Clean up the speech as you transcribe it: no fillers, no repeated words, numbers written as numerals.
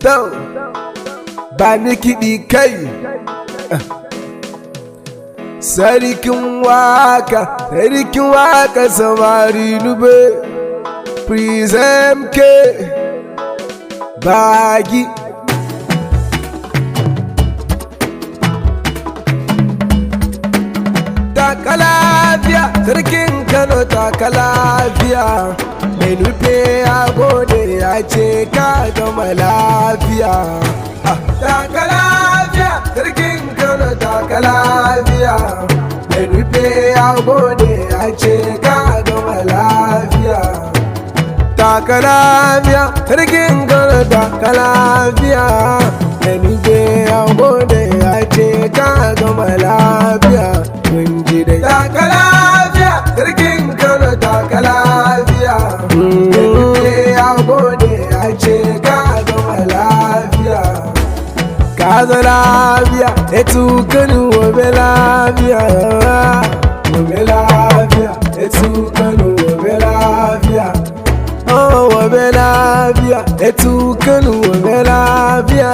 to ba ni kiɗi kai sarkin waka samari nube Prism ke bagi taka lafiya sarkin Kano taka lafiya mai nufe ya gode ya ce ka gama lafiya taka lafiya sarkin Kano taka lafiya mai nufe ya gode ya ce ka gama lafiya taka lafiya sarkin Kano taka lafiya mai nufe ya gode ya ce ka gama lafiya mun ji dai taka lafiya sarkin Kano taka lafiya mai nufe ya gode ya ce ka gama lafiya kaza lafiya etu Kano wobe lafiya etu Kano wobe lafiya oh wobe lafiya etu Kano wobe lafiya